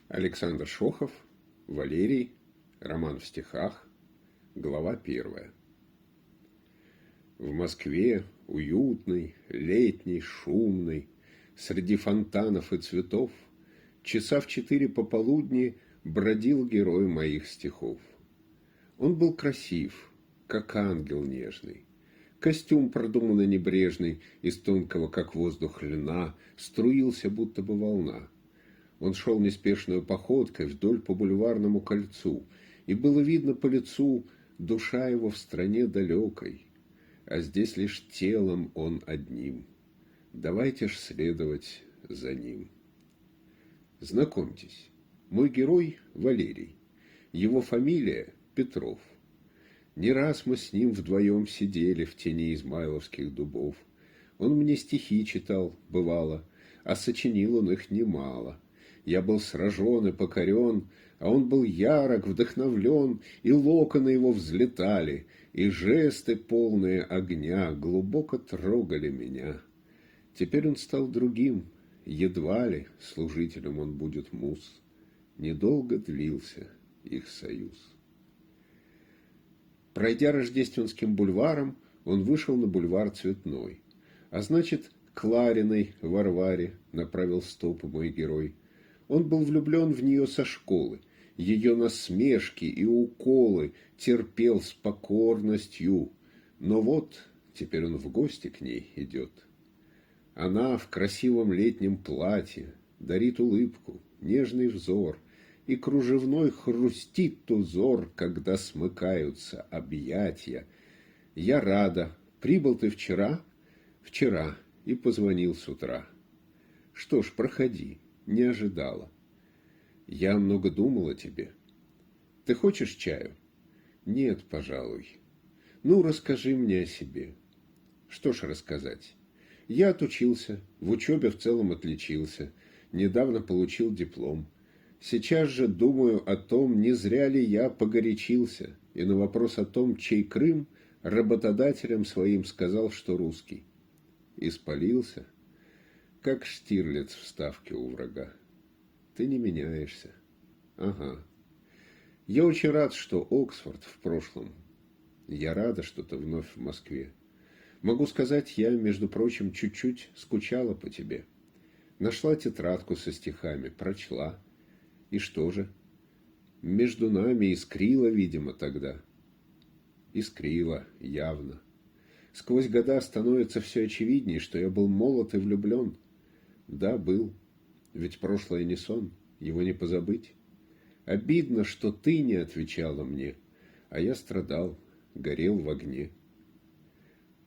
Александр Шохов, Валерий, роман в стихах, глава первая. В Москве, уютной, летней, шумной, среди фонтанов и цветов, часа в 4 пополудни бродил герой моих стихов. Он был красив, как ангел нежный. Костюм, продуманно небрежный, из тонкого, как воздух, льна, струился, будто бы волна. Он шел неспешной походкой вдоль по бульварному кольцу, и было видно по лицу, душа его в стране далекой, а здесь лишь телом он одним. Давайте ж следовать за ним. Знакомьтесь, мой герой Валерий, его фамилия Петров. Не раз мы с ним вдвоем сидели в тени измайловских дубов. Он мне стихи читал, бывало, а сочинил он их немало. Я был сражен и покорен, а он был ярок, вдохновлен, и локоны его взлетали, и жесты, полные огня, глубоко трогали меня. Теперь он стал другим, едва ли служителем он будет муз. Недолго длился их союз. Пройдя Рождественским бульваром, он вышел на бульвар Цветной. А значит, к Лариной Варваре направил стопы мой герой. Он был влюблен в нее со школы, ее насмешки и уколы терпел с покорностью. Но вот теперь он в гости к ней идет. Она в красивом летнем платье дарит улыбку, нежный взор, и кружевной хрустит узор, когда смыкаются объятия. Я рада, прибыл ты вчера? Вчера, и позвонил с утра. Что ж, проходи. Не ожидала. Я много думал о тебе. Ты хочешь чаю? Нет, пожалуй. Ну, расскажи мне о себе. Что ж рассказать? Я отучился, в учебе в целом отличился, недавно получил диплом. Сейчас же думаю о том, не зря ли я погорячился, и на вопрос о том, чей Крым, работодателям своим сказал, что русский. Испалился, как Штирлиц в ставке у врага. Ты не меняешься. Ага. Я очень рад, что Оксфорд в прошлом. Я рада, что ты вновь в Москве. Могу сказать, я, между прочим, чуть-чуть скучала по тебе. Нашла тетрадку со стихами, прочла. И что же? Между нами искрило, видимо, тогда. Искрило, явно. Сквозь года становится все очевиднее, что я был молод и влюблен. Да, был. Ведь прошлое не сон, его не позабыть. Обидно, что ты не отвечала мне, а я страдал, горел в огне.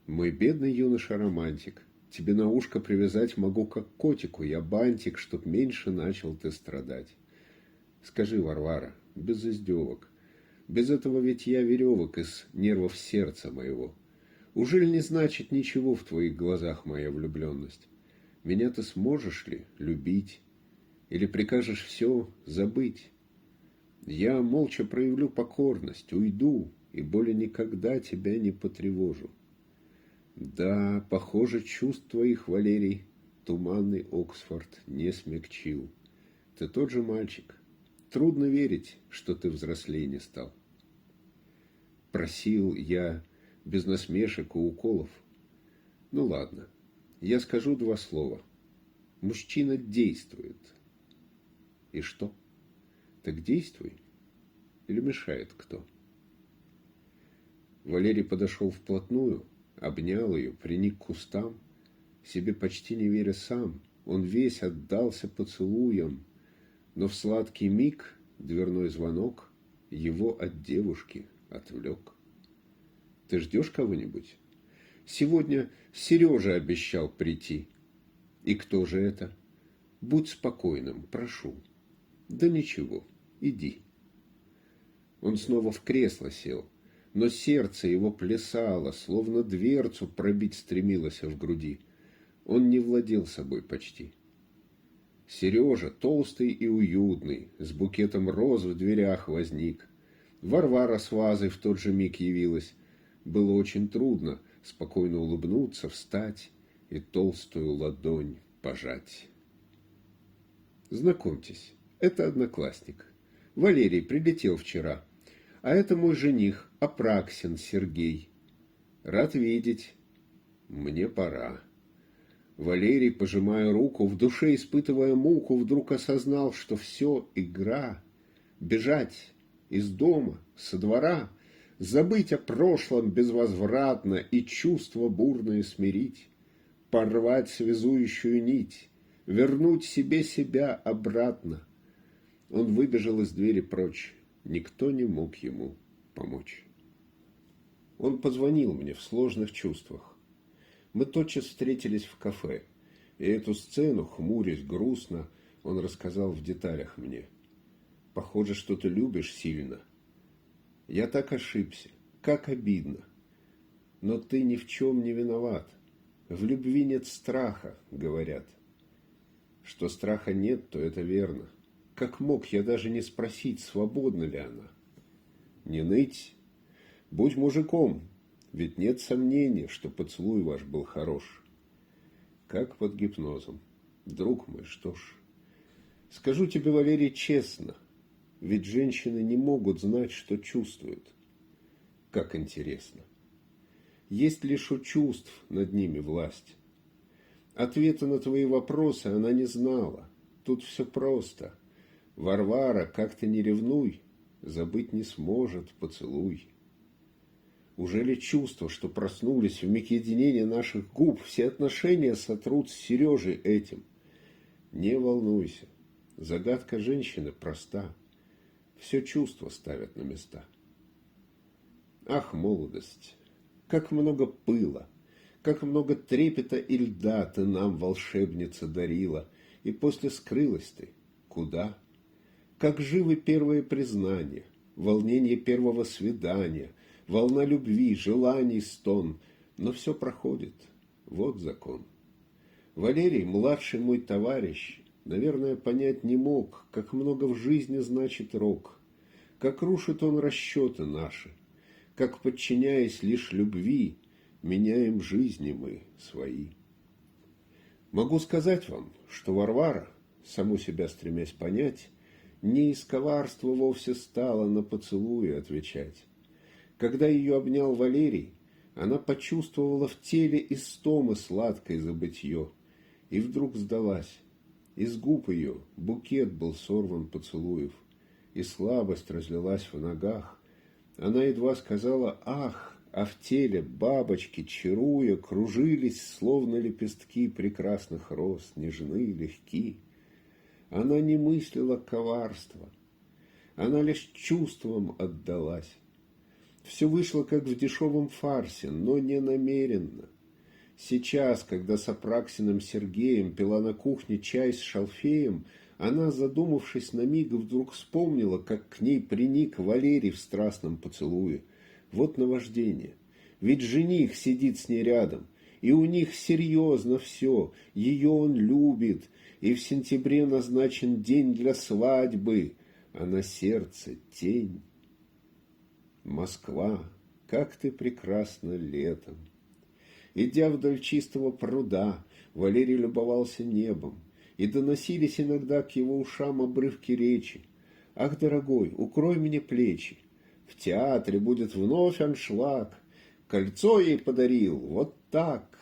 Мой бедный юноша-романтик, тебе на ушко привязать могу, как котику, я бантик, чтоб меньше начал ты страдать. Скажи, Варвара, без издевок, без этого ведь я веревок из нервов сердца моего. Ужель не значит ничего в твоих глазах моя влюбленность? Меня ты сможешь ли любить? Или прикажешь все забыть? Я молча проявлю покорность, уйду, и более никогда тебя не потревожу. Да, похоже, чувств твоих, Валерий, туманный Оксфорд не смягчил. Ты тот же мальчик. Трудно верить, что ты взрослей не стал. Просил я без насмешек и уколов. Ну ладно. Я скажу два слова. Мужчина действует. И что? Так действуй. Или мешает кто? Валерий подошел вплотную, обнял ее, приник к кустам, себе почти не веря сам. Он весь отдался поцелуям, но в сладкий миг дверной звонок его от девушки отвлек. Ты ждешь кого-нибудь? Сегодня Сережа обещал прийти. И кто же это? Будь спокойным, прошу. Да ничего, иди. Он снова в кресло сел, но сердце его плясало, словно дверцу пробить стремилось в груди. Он не владел собой почти. Сережа, толстый и уютный, с букетом роз в дверях возник. Варвара с вазой в тот же миг явилась. Было очень трудно спокойно улыбнуться, встать и толстую ладонь пожать. Знакомьтесь, Это одноклассник. Валерий прилетел вчера. А это мой жених, Апраксин Сергей. Рад видеть. Мне пора. Валерий, пожимая руку, в душе испытывая муку, вдруг осознал, что все игра. Бежать из дома, со двора, забыть о прошлом безвозвратно и чувства бурные смирить, порвать связующую нить, вернуть себе себя обратно. Он выбежал из двери прочь. Никто не мог ему помочь. Он позвонил мне в сложных чувствах. Мы тотчас встретились в кафе, и эту сцену, хмурясь грустно, он рассказал в деталях мне. Похоже, что ты любишь сильно. Я так ошибся, как обидно. Но ты ни в чем не виноват. В любви нет страха, говорят. Что страха нет, то это верно. Как мог я даже не спросить, свободна ли она? Не ныть. Будь мужиком, ведь нет сомнения, что поцелуй ваш был хорош. Как под гипнозом. Друг мой, что ж. Скажу тебе, Валерий, честно, ведь женщины не могут знать, что чувствуют. Как интересно. Есть лишь у чувств над ними власть. Ответа на твои вопросы она не знала. Тут все просто. Варвара, как ты не ревнуй, забыть не сможет поцелуй. Ужели чувства, что проснулись в миг единения наших губ, все отношения сотрут с Сережей этим? Не волнуйся, загадка женщины проста. Все чувства ставят на места. Ах, молодость, как много пыла, как много трепета и льда ты нам, волшебница, дарила, и после скрылась ты. Куда? Как живы первые признания, волнение первого свидания, волна любви, желаний, стон. Но все проходит. Вот закон. Валерий, младший мой товарищ, наверное, понять не мог, как много в жизни значит рок, как рушит он расчеты наши, как, подчиняясь лишь любви, меняем жизни мы свои. Могу сказать вам, что Варвара, саму себя стремясь понять, не из коварства вовсе стала на поцелуи отвечать. Когда ее обнял Валерий, она почувствовала в теле истомы сладкой забытье, и вдруг сдалась. Из губ ее букет был сорван поцелуев, и слабость разлилась в ногах. Она едва сказала «ах», а в теле бабочки, чаруя, кружились, словно лепестки прекрасных роз, нежны, легки. Она не мыслила коварства, она лишь чувствам отдалась. Все вышло, как в дешевом фарсе, но не намеренно. Сейчас, когда с Апраксиным Сергеем пила на кухне чай с шалфеем, она, задумавшись на миг, вдруг вспомнила, как к ней приник Валерий в страстном поцелуе. Вот наваждение. Ведь жених сидит с ней рядом, и у них серьезно все. Ее он любит, и в сентябре назначен день для свадьбы, а на сердце тень. Москва, как ты прекрасна летом! Идя вдоль чистого пруда, Валерий любовался небом, и доносились иногда к его ушам обрывки речи. «Ах, дорогой, укрой мне плечи! В театре будет вновь аншлаг! Кольцо ей подарил, вот так!»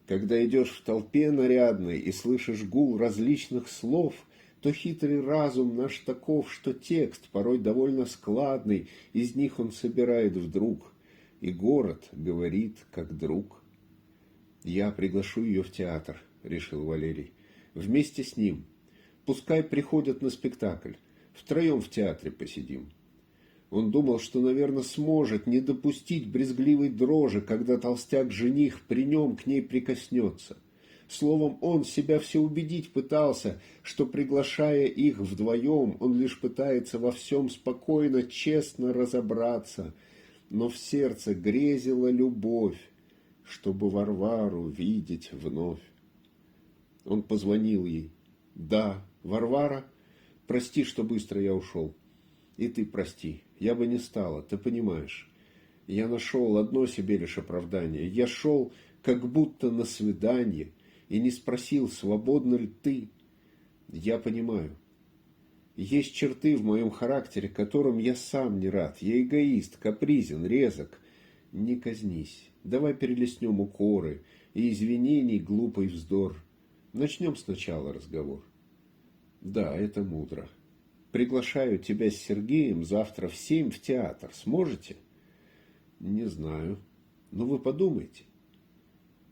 Когда идешь в толпе нарядной и слышишь гул различных слов, то хитрый разум наш таков, что текст, порой довольно складный, из них он собирает вдруг, и город говорит, как друг. «Я приглашу ее в театр», — решил Валерий, — «вместе с ним. Пускай приходят на спектакль, втроем в театре посидим». Он думал, что, наверное, сможет не допустить брезгливой дрожи, когда толстяк-жених при нем к ней прикоснется. Словом, он себя все убедить пытался, что, приглашая их вдвоем, он лишь пытается во всем спокойно, честно разобраться. Но в сердце грезила любовь, чтобы Варвару видеть вновь. Он позвонил ей. «Да, Варвара, прости, что быстро я ушел. И ты прости, я бы не стала, ты понимаешь. Я нашел одно себе лишь оправдание. Я шел как будто на свидание и не спросил, свободна ли ты. Я понимаю. Есть черты в моем характере, которым я сам не рад. Я эгоист, капризен, резок. Не казнись. Давай перелистнем укоры и извинений глупый вздор. Начнем сначала разговор. Да, это мудро. Приглашаю тебя с Сергеем завтра в 7 в театр. Сможете? Не знаю. Но вы подумайте.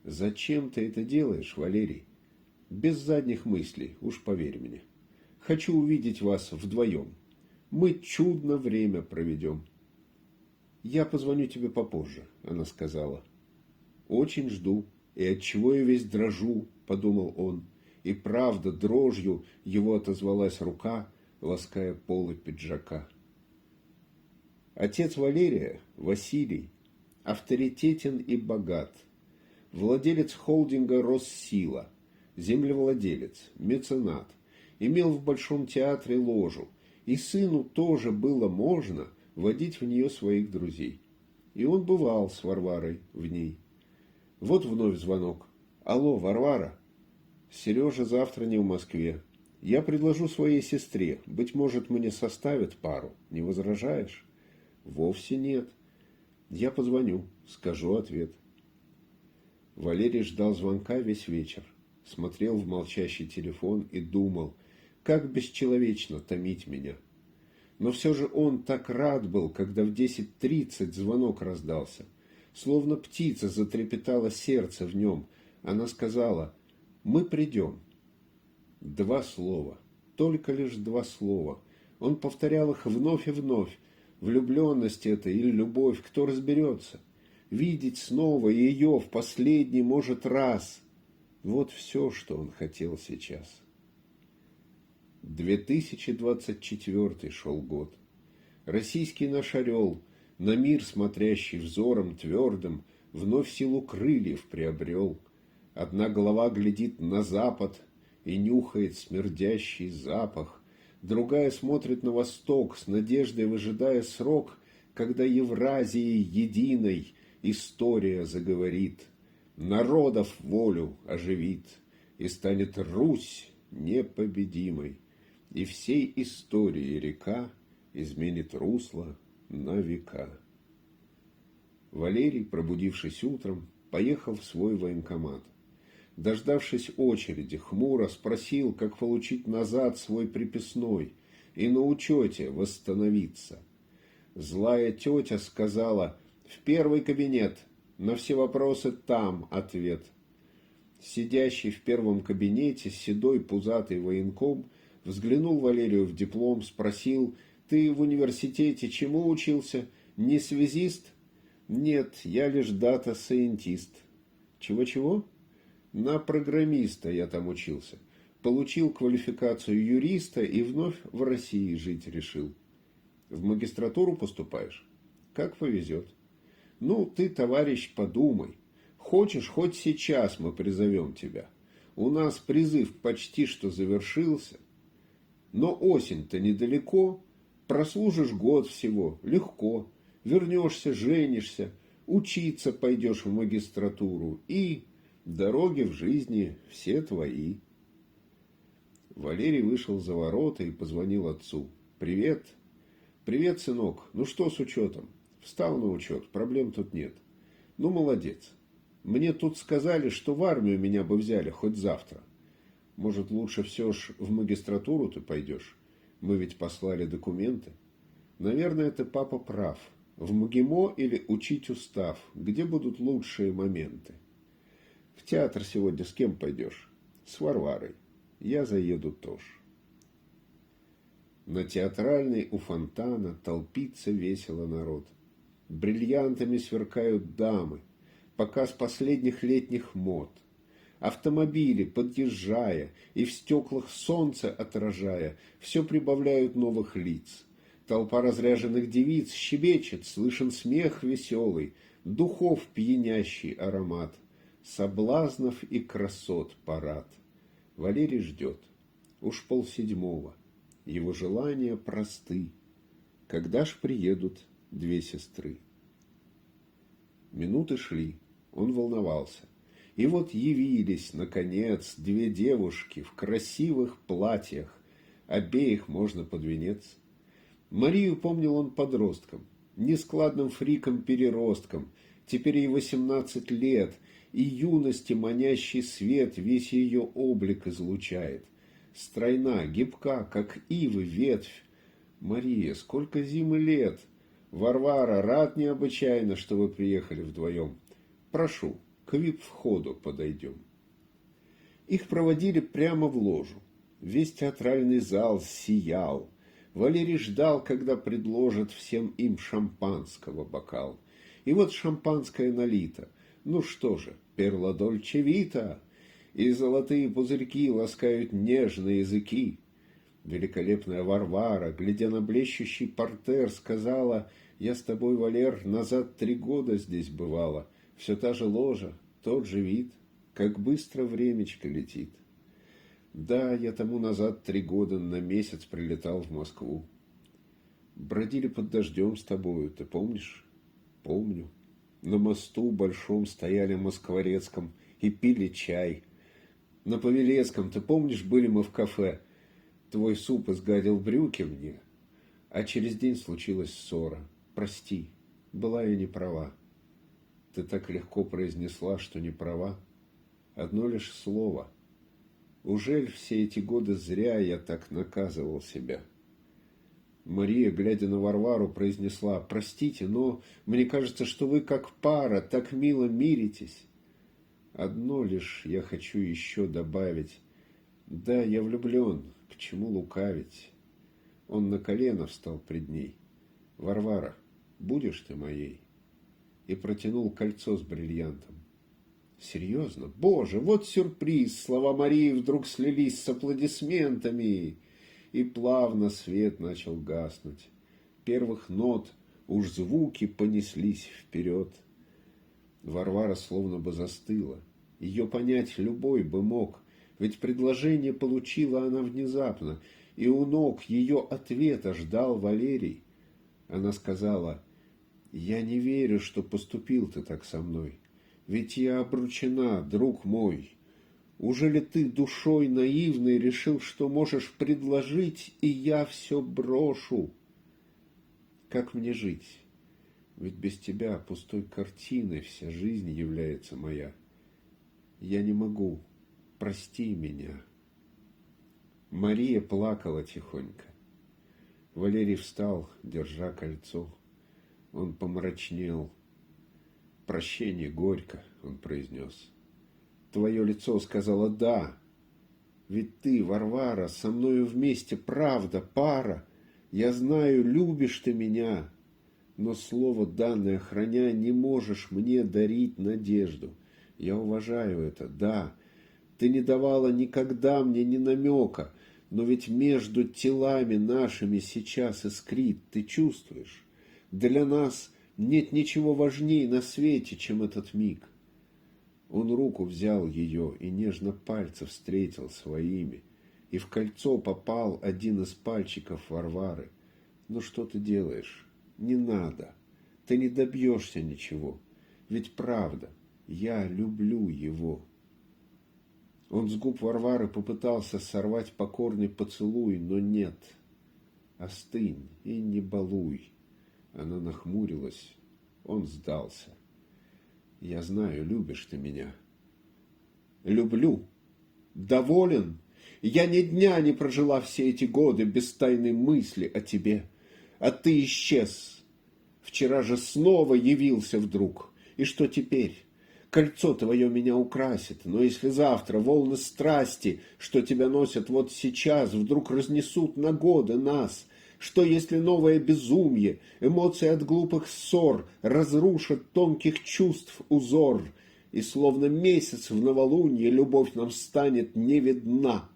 Зачем ты это делаешь, Валерий? Без задних мыслей, уж поверь мне. Хочу увидеть вас вдвоем. Мы чудно время проведем. Я позвоню тебе попозже, она сказала. Очень жду. И отчего я весь дрожу, подумал он. И правда, дрожью его отозвалась рука, лаская полы пиджака. Отец Валерия, Василий, авторитетен и богат. Владелец холдинга «Россила», землевладелец, меценат. Имел в Большом театре ложу, и сыну тоже было можно водить в нее своих друзей. И он бывал с Варварой в ней. Вот вновь звонок. Алло, Варвара? Сережа завтра не в Москве. Я предложу своей сестре. Быть может, мне составят пару. Не возражаешь? Вовсе нет. Я позвоню, скажу ответ. Валерий ждал звонка весь вечер. Смотрел в молчащий телефон и думал, как бесчеловечно томить меня. Но все же он так рад был, когда в 10:30 звонок раздался. Словно птица затрепетало сердце в нем. Она сказала: «Мы придем». 2 слова, только лишь 2 слова. Он повторял их вновь и вновь. Влюбленность это или любовь, кто разберется? Видеть снова ее в последний, может, раз. Вот все, что он хотел сейчас. 2024 шел год. Российский наш орел, на мир смотрящий взором твердым, вновь силу крыльев приобрел. Одна голова глядит на запад и нюхает смердящий запах, другая смотрит на восток, с надеждой выжидая срок, когда Евразией единой история заговорит, народов волю оживит, и станет Русь непобедимой, и всей истории река изменит русло на века. Валерий, пробудившись утром, поехал в свой военкомат. Дождавшись очереди, хмуро спросил, как получить назад свой приписной и на учете восстановиться. Злая тетя сказала: «В первый кабинет, на все вопросы там ответ». Сидящий в первом кабинете седой пузатый военком взглянул Валерию в диплом, спросил: «Ты в университете чему учился? Не связист?» «Нет, я лишь дата-сайентист». «Чего-чего?» «На программиста я там учился. Получил квалификацию юриста и вновь в России жить решил». «В магистратуру поступаешь?» «Как повезет». «Ну, ты, товарищ, подумай. Хочешь, хоть сейчас мы призовем тебя. У нас призыв почти что завершился. Но осень-то недалеко. Прослужишь год всего, легко. Вернешься, женишься, учиться пойдешь в магистратуру. И дороги в жизни все твои». Валерий вышел за ворота и позвонил отцу. «Привет». «Привет, сынок. Ну что с учетом?» «Встал на учет, проблем тут нет». «Ну, молодец. Мне тут сказали, что в армию меня бы взяли хоть завтра. Может, лучше все ж в магистратуру ты пойдешь? Мы ведь послали документы». «Наверное, ты, папа, прав. В МГИМО или учить устав? Где будут лучшие моменты?» «В театр сегодня с кем пойдешь?» «С Варварой. Я заеду тоже». На Театральной у фонтана толпится весело народ. Бриллиантами сверкают дамы. Показ последних летних мод. Автомобили, подъезжая и в стеклах солнце отражая, все прибавляют новых лиц. Толпа разряженных девиц щебечет, слышен смех веселый, духов пьянящий аромат, соблазнов и красот парад. Валерий ждет. Уж 6:30. Его желания просты. Когда ж приедут 2 сестры? Минуты шли. Он волновался. И вот явились, наконец, 2 девушки в красивых платьях, обеих можно под венец. Марию помнил он подростком, нескладным фриком-переростком, теперь ей 18 лет, и юности манящий свет весь ее облик излучает. Стройна, гибка, как ивы ветвь. Мария, сколько зим и лет! Варвара, рад необычайно, что вы приехали вдвоем. Прошу, к вип-входу подойдем. Их проводили прямо в ложу. Весь театральный зал сиял. Валерий ждал, когда предложат всем им шампанского бокал. И вот шампанское налито. Ну что же, перла дольче вита, и золотые пузырьки ласкают нежные языки. Великолепная Варвара, глядя на блещущий портер, сказала: «Я с тобой, Валер, назад 3 года здесь бывала. Все та же ложа, тот же вид, как быстро времечко летит». Да, я тому назад 3 года на месяц прилетал в Москву. Бродили под дождем с тобою, ты помнишь? Помню. На мосту большом стояли Москворецком и пили чай. На Павелецком, ты помнишь, были мы в кафе? Твой суп изгадил брюки мне, а через день случилась ссора. Прости, была я не права. Ты так легко произнесла, что не права. Одно лишь слово. Ужель все эти годы зря я так наказывал себя? Мария, глядя на Варвару, произнесла: «Простите, но мне кажется, что вы как пара так мило миритесь». Одно лишь я хочу еще добавить. Да, я влюблен, к чему лукавить? Он на колено встал пред ней. «Варвара, будешь ты моей?» И протянул кольцо с бриллиантом. Серьезно? Боже, вот сюрприз! Слова Марии вдруг слились с аплодисментами, и плавно свет начал гаснуть. Первых нот уж звуки понеслись вперед. Варвара словно бы застыла. Ее понять любой бы мог, ведь предложение получила она внезапно, и у ног ее ответа ждал Валерий. Она сказала: «Я не верю, что поступил ты так со мной. Ведь я обручена, друг мой. Уже ли ты душой наивной решил, что можешь предложить, и я все брошу? Как мне жить? Ведь без тебя пустой картиной вся жизнь является моя. Я не могу. Прости меня». Мария плакала тихонько. Валерий встал, держа кольцо. Он помрачнел. «Прощение горько», — он произнес. «Твое лицо сказала «да». Ведь ты, Варвара, со мною вместе, правда, пара. Я знаю, любишь ты меня, но слово, данное храня, не можешь мне дарить надежду. Я уважаю это, да. Ты не давала никогда мне ни намека, но ведь между телами нашими сейчас искрит, ты чувствуешь? Для нас нет ничего важнее на свете, чем этот миг». Он руку взял ее и нежно пальцы встретил своими, и в кольцо попал один из пальчиков Варвары. «Ну что ты делаешь? Не надо. Ты не добьешься ничего. Ведь правда, я люблю его». Он с губ Варвары попытался сорвать покорный поцелуй, но нет. «Остынь и не балуй». Она нахмурилась. Он сдался. «Я знаю, любишь ты меня». «Люблю. Доволен. Я ни дня не прожила все эти годы без тайной мысли о тебе. А ты исчез. Вчера же снова явился вдруг. И что теперь? Кольцо твое меня украсит, но если завтра волны страсти, что тебя носят вот сейчас, вдруг разнесут на годы нас, что если новое безумие, эмоции от глупых ссор разрушат тонких чувств узор, и словно месяц в новолунье любовь нам станет не видна,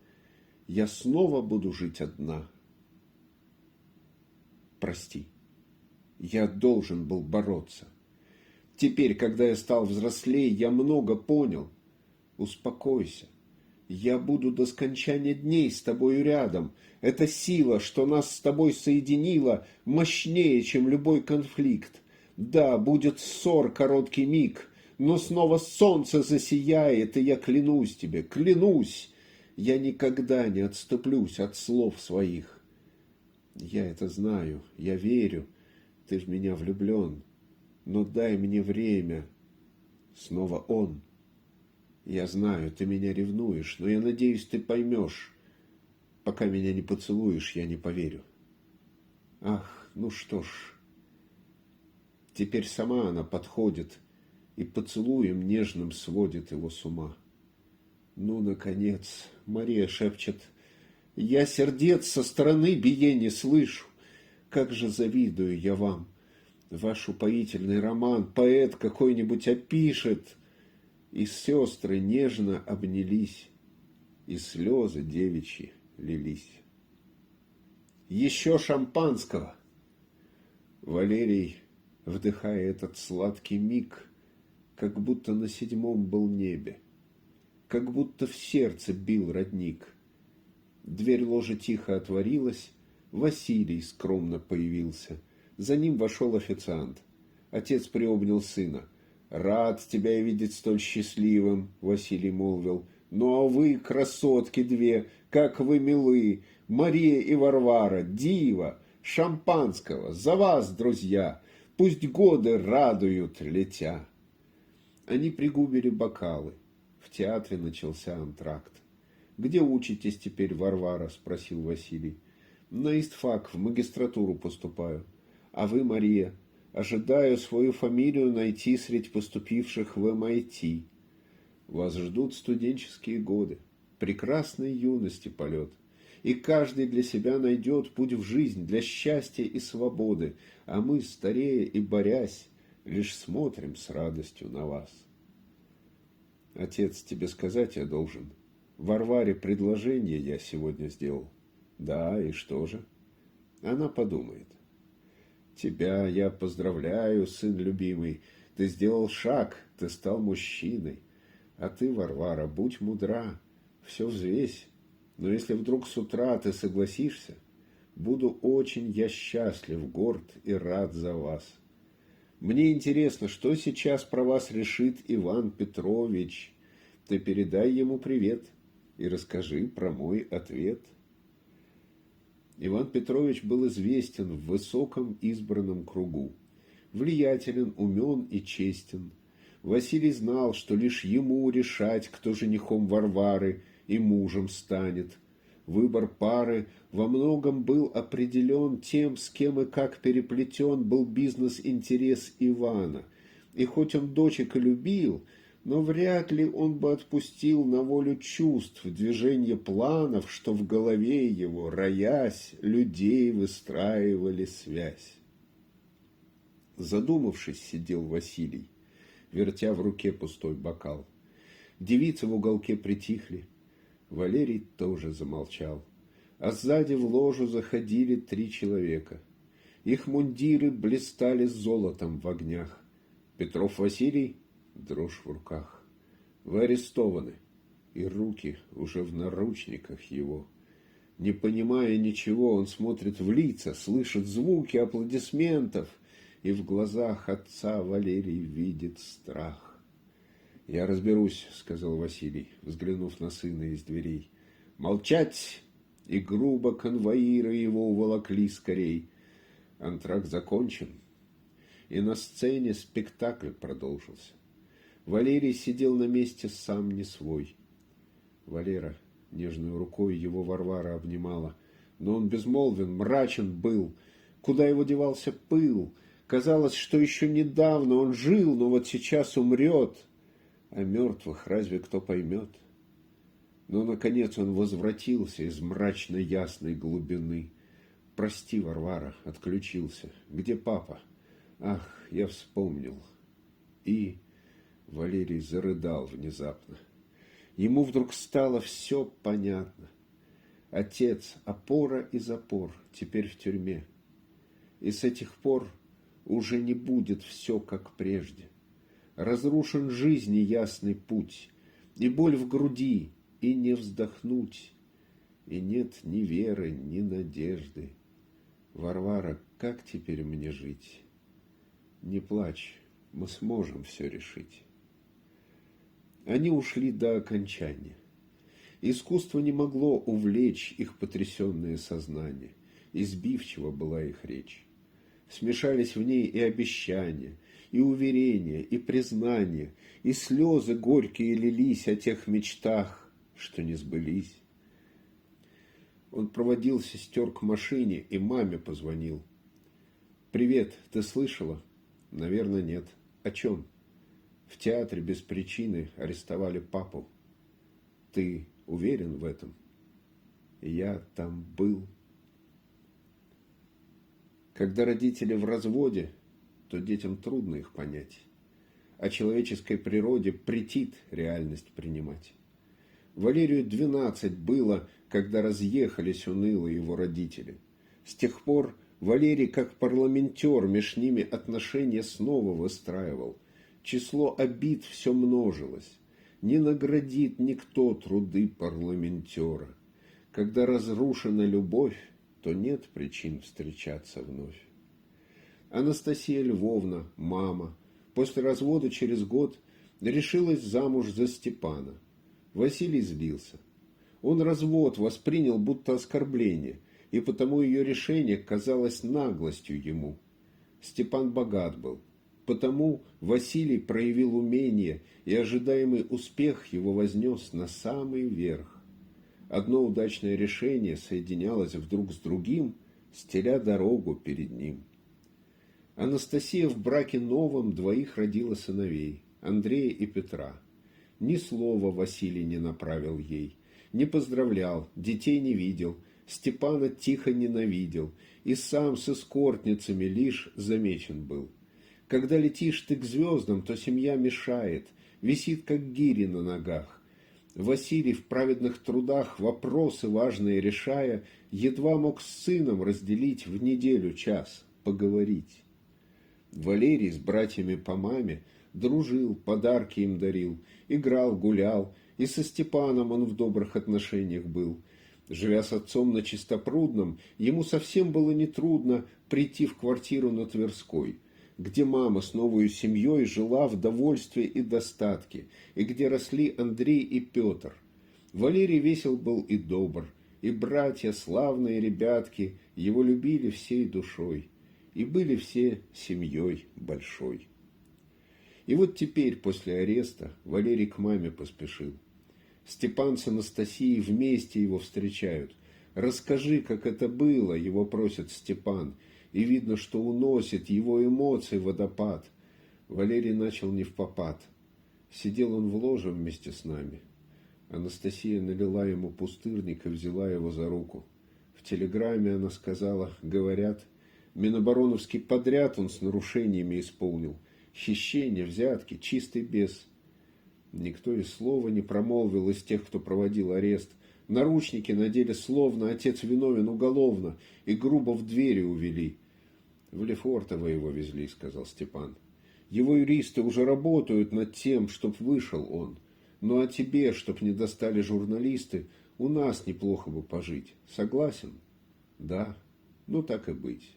я снова буду жить одна. Прости, я должен был бороться. Теперь, когда я стал взрослее, я много понял. Успокойся. Я буду до скончания дней с тобою рядом. Эта сила, что нас с тобой соединила, мощнее, чем любой конфликт. Да, будет ссор короткий миг, но снова солнце засияет, и я клянусь тебе, клянусь, Я никогда не отступлюсь от слов своих. Я это знаю, я верю, ты в меня влюблен, но дай мне время. Снова он. Я знаю, ты меня ревнуешь, но я надеюсь, ты поймешь. Пока меня не поцелуешь, я не поверю. Ах, ну что ж. Теперь сама она подходит и поцелуем нежным сводит его с ума. Ну, наконец, Мария шепчет, я сердец со стороны биения слышу. Как же завидую я вам. Ваш упоительный роман поэт какой-нибудь опишет. И сестры нежно обнялись, и слезы девичьи лились. Еще шампанского! Валерий, вдыхая этот сладкий миг, как будто на седьмом был небе, как будто в сердце бил родник. Дверь ложи тихо отворилась, Василий скромно появился. За ним вошел официант. Отец приобнял сына. «Рад тебя видеть столь счастливым», — Василий молвил. «Ну а вы, красотки две, как вы милы! Мария и Варвара, диво! Шампанского! За вас, друзья! Пусть годы радуют, летя!» Они пригубили бокалы. В театре начался антракт. «Где учитесь теперь, Варвара?» — спросил Василий. «На истфак, в магистратуру поступаю. А вы, Мария?» «Ожидаю свою фамилию найти среди поступивших в МИТ. Вас ждут студенческие годы, прекрасной юности полет. И каждый для себя найдет путь в жизнь для счастья и свободы, а мы, старея и борясь, лишь смотрим с радостью на вас». «Отец, тебе сказать я должен. Варваре предложение я сегодня сделал». «Да, и что же?» «Она подумает». «Тебя я поздравляю, сын любимый. Ты сделал шаг, ты стал мужчиной. А ты, Варвара, будь мудра, все взвесь. Но если вдруг с утра ты согласишься, буду очень я счастлив, горд и рад за вас. Мне интересно, что сейчас про вас решит Иван Петрович. Ты передай ему привет и расскажи про мой ответ». Иван Петрович был известен в высоком избранном кругу. Влиятелен, умен и честен. Василий знал, что лишь ему решать, кто женихом Варвары и мужем станет. Выбор пары во многом был определен тем, с кем и как переплетен был бизнес-интерес Ивана. И хоть он дочек и любил, но вряд ли он бы отпустил на волю чувств, движение планов, что в голове его, роясь, людей выстраивали связь. Задумавшись, сидел Василий, вертя в руке пустой бокал. Девицы в уголке притихли. Валерий тоже замолчал. А сзади в ложу заходили 3 человека. Их мундиры блистали золотом в огнях. Петров Василий, дрожь в руках. Вы арестованы, и руки уже в наручниках его. Не понимая ничего, он смотрит в лица, слышит звуки аплодисментов, и в глазах отца Валерий видит страх. «Я разберусь», — сказал Василий, взглянув на сына из дверей. «Молчать!» И грубо конвоиры его уволокли скорей. Антракт закончен, и на сцене спектакль продолжился. Валерий сидел на месте сам не свой. Валера нежной рукой его Варвара обнимала, но он безмолвен, мрачен был. Куда его девался пыл? Казалось, что еще недавно он жил, но вот сейчас умрет. А мертвых разве кто поймет? Но, наконец, он возвратился из мрачной ясной глубины. «Прости, Варвара», — отключился. «Где папа?» «Ах, я вспомнил». И Валерий зарыдал внезапно. Ему вдруг стало все понятно. Отец, опора и запор, теперь в тюрьме. И с этих пор уже не будет все, как прежде. Разрушен жизни ясный путь, и боль в груди, и не вздохнуть, и нет ни веры, ни надежды. Варвара, как теперь мне жить? Не плачь, мы сможем все решить. Они ушли до окончания. Искусство не могло увлечь их потрясенное сознание. Избивчива была их речь. Смешались в ней и обещания, и уверения, и признания, и слезы горькие лились о тех мечтах, что не сбылись. Он проводил сестер к машине и маме позвонил. «Привет, ты слышала?» «Наверное, нет. О чем?» «В театре без причины арестовали папу. Ты уверен в этом?» «Я там был». Когда родители в разводе, то детям трудно их понять. А человеческой природе претит реальность принимать. Валерию 12 было, когда разъехались уныло его родители. С тех пор Валерий, как парламентер, меж ними отношения снова выстраивал. Число обид все множилось. Не наградит никто труды парламентера. Когда разрушена любовь, то нет причин встречаться вновь. Анастасия Львовна, мама, после развода через год решилась замуж за Степана. Василий злился. Он развод воспринял будто оскорбление, и потому ее решение казалось наглостью ему. Степан богат был, потому Василий проявил умение, и ожидаемый успех его вознес на самый верх. Одно удачное решение соединялось вдруг с другим, стеля дорогу перед ним. Анастасия в браке новом двоих родила сыновей, Андрея и Петра. Ни слова Василий не направил ей, не поздравлял, детей не видел, Степана тихо ненавидел, и сам с эскортницами лишь замечен был. Когда летишь ты к звездам, то семья мешает, висит как гири на ногах. Василий в праведных трудах, вопросы важные решая, едва мог с сыном разделить в неделю час, поговорить. Валерий с братьями по маме дружил, подарки им дарил, играл, гулял, и со Степаном он в добрых отношениях был. Живя с отцом на Чистопрудном, ему совсем было нетрудно прийти в квартиру на Тверской, где мама с новой семьей жила в довольстве и достатке, и где росли Андрей и Петр. Валерий весел был и добр, и братья, славные ребятки, его любили всей душой, и были все семьей большой. И вот теперь, после ареста, Валерий к маме поспешил. Степан с Анастасией вместе его встречают. «Расскажи, как это было», — его просит Степан, и видно, что уносит его эмоций водопад. Валерий начал невпопад. Сидел он в ложе вместе с нами. Анастасия налила ему пустырник и взяла его за руку. В телеграмме она сказала, говорят, Минобороновский подряд он с нарушениями исполнил. Хищение, взятки, чистый бес. Никто и слова не промолвил из тех, кто проводил арест. Наручники надели словно отец виновен уголовно и грубо в двери увели. В Лефортово его везли, сказал Степан. Его юристы уже работают над тем, чтоб вышел он. Ну а тебе, чтоб не достали журналисты, у нас неплохо бы пожить. Согласен? Да. Ну так и быть.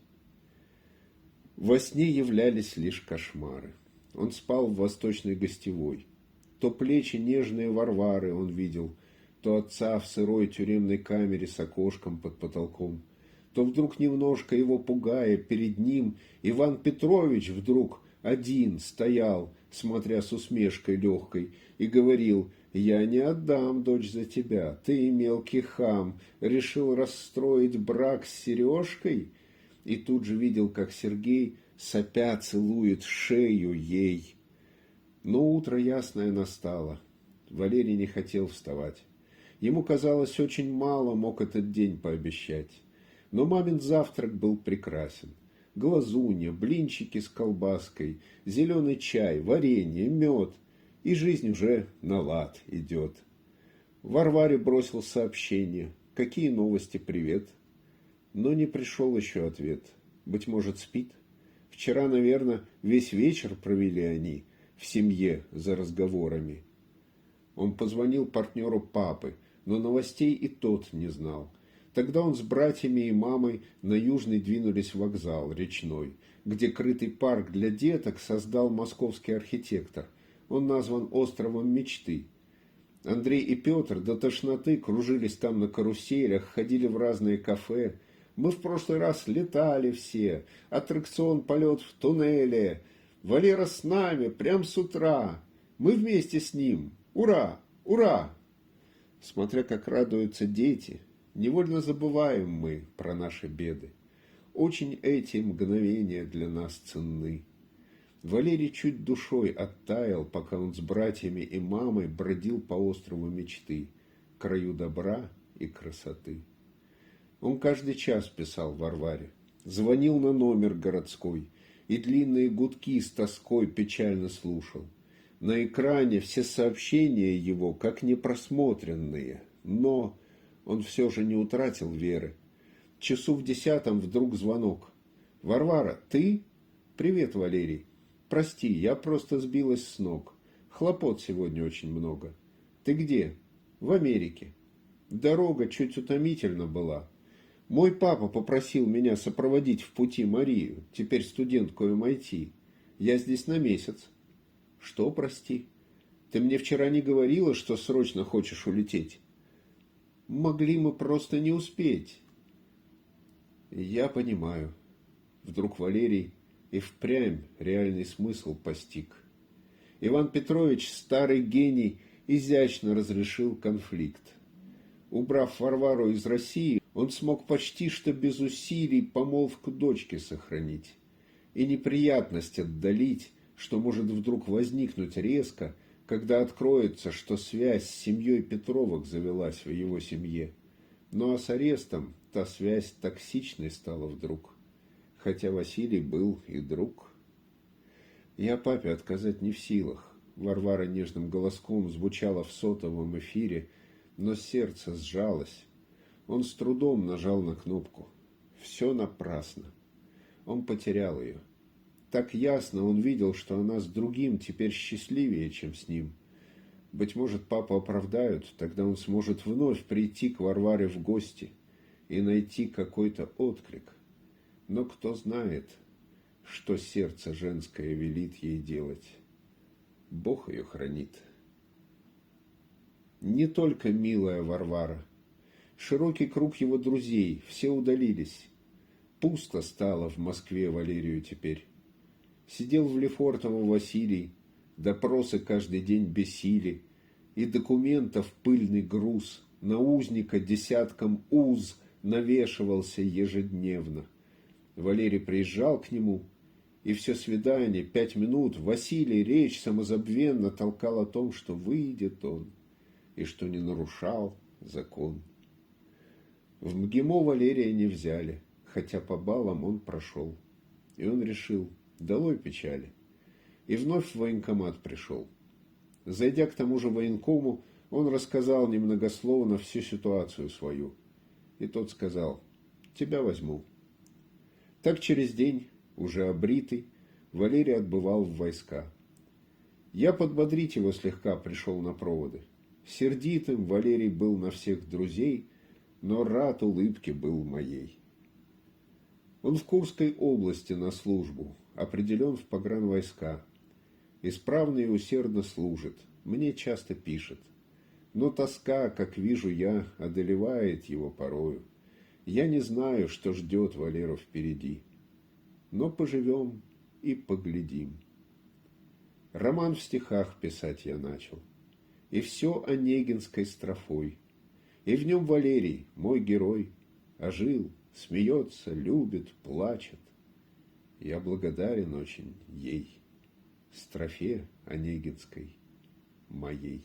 Во сне являлись лишь кошмары. Он спал в восточной гостевой. То плечи нежные Варвары он видел, то отца в сырой тюремной камере с окошком под потолком, то вдруг немножко его пугая, перед ним Иван Петрович вдруг один стоял, смотря с усмешкой легкой, и говорил: «Я не отдам дочь за тебя, ты, мелкий хам, решил расстроить брак с Сережкой?» И тут же видел, как Сергей, сопя, целует шею ей. Но утро ясное настало. Валерий не хотел вставать. Ему казалось, очень мало мог этот день пообещать. Но мамин завтрак был прекрасен. Глазунья, блинчики с колбаской, зеленый чай, варенье, мед. И жизнь уже на лад идет. Варваре бросил сообщение. «Какие новости, привет?» Но не пришел еще ответ. Быть может, спит? Вчера, наверное, весь вечер провели они в семье за разговорами. Он позвонил партнеру папы, но новостей и тот не знал. Тогда он с братьями и мамой на Южный двинулись в вокзал речной, где крытый парк для деток создал московский архитектор. Он назван «Островом мечты». Андрей и Петр до тошноты кружились там на каруселях, ходили в разные кафе. Мы в прошлый раз летали все. Аттракцион «Полет в туннеле». Валера с нами, прям с утра. Мы вместе с ним. Ура! Ура! Смотря как радуются дети, невольно забываем мы про наши беды. Очень эти мгновения для нас ценны. Валерий чуть душой оттаял, пока он с братьями и мамой бродил по острову мечты, краю добра и красоты. Он каждый час писал Варваре, звонил на номер городской и длинные гудки с тоской печально слушал. На экране все сообщения его как непросмотренные, но он все же не утратил веры. Часу в 10 вдруг звонок. «Варвара, ты?» «Привет, Валерий. Прости, я просто сбилась с ног. Хлопот сегодня очень много. Ты где?» «В Америке. Дорога чуть утомительна была. Мой папа попросил меня сопроводить в пути Марию, теперь студентку MIT. Я здесь на месяц». «Что, прости? Ты мне вчера не говорила, что срочно хочешь улететь?» «Могли мы просто не успеть». «Я понимаю». Вдруг Валерий и впрямь реальный смысл постиг. Иван Петрович, старый гений, изящно разрешил конфликт. Убрав Варвару из России, он смог почти что без усилий помолвку дочки сохранить и неприятность отдалить, что может вдруг возникнуть резко, когда откроется, что связь с семьей Петровых завелась в его семье. Ну а с арестом та связь токсичной стала вдруг, хотя Василий был и друг. «Я папе отказать не в силах», — Варвара нежным голоском звучала в сотовом эфире, но сердце сжалось. Он с трудом нажал на кнопку. Все напрасно. Он потерял ее. Так ясно он видел, что она с другим теперь счастливее, чем с ним. Быть может, папу оправдают, тогда он сможет вновь прийти к Варваре в гости и найти какой-то отклик. Но кто знает, что сердце женское велит ей делать. Бог ее хранит. Не только милая Варвара. Широкий круг его друзей, все удалились. Пусто стало в Москве Валерию теперь. Сидел в Лефортово Василий, допросы каждый день бесили, и документов пыльный груз на узника десятком уз навешивался ежедневно. Валерий приезжал к нему, и все свидание, 5 минут, Василий речь самозабвенно толкал о том, что выйдет он, и что не нарушал закон. В МГИМО Валерия не взяли, хотя по баллам он прошел. И он решил, долой печали. И вновь в военкомат пришел. Зайдя к тому же военкому, он рассказал немногословно всю ситуацию свою. И тот сказал, тебя возьму. Так через день, уже обритый, Валерий отбывал в войска. Я подбодрить его слегка пришел на проводы. Сердитым Валерий был на всех друзей, но рад улыбке был моей. Он в Курской области на службу, определен в погранвойска. Исправно и усердно служит, мне часто пишет. Но тоска, как вижу я, одолевает его порою. Я не знаю, что ждет Валеру впереди. Но поживем и поглядим. Роман в стихах писать я начал. И все онегинской строфой. И в нем Валерий, мой герой, ожил, смеется, любит, плачет. Я благодарен очень ей, строфе онегинской моей.